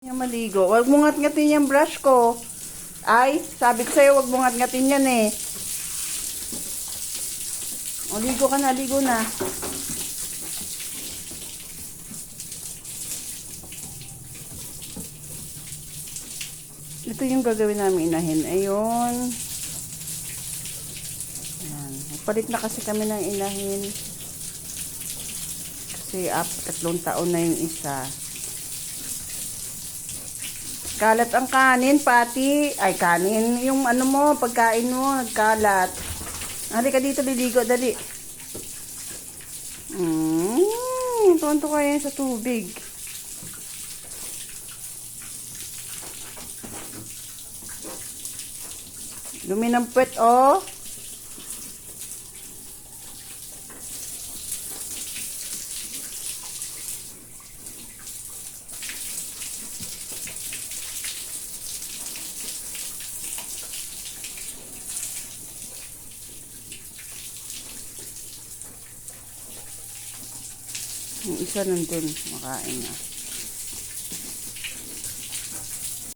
Yung maligo. Huwag mo ngat-ngatin yung brush ko. Ay, sabi ko sa'yo, huwag mo ngat-ngatin yan eh. O, ligo ka na, ligo na. Ito yung gagawin namin inahin. Ayun. Ayan. Palit na kasi kami ng inahin. Kasi 3 taon na yung isa. Kalat ang kanin, pati. Ay, kanin. Yung ano mo, pagkain mo, nagkalat. Halika dito, liligo, dali. Tonto kayo sa tubig. Dumi ng puwet, oh. Yung isa nandun, makain na.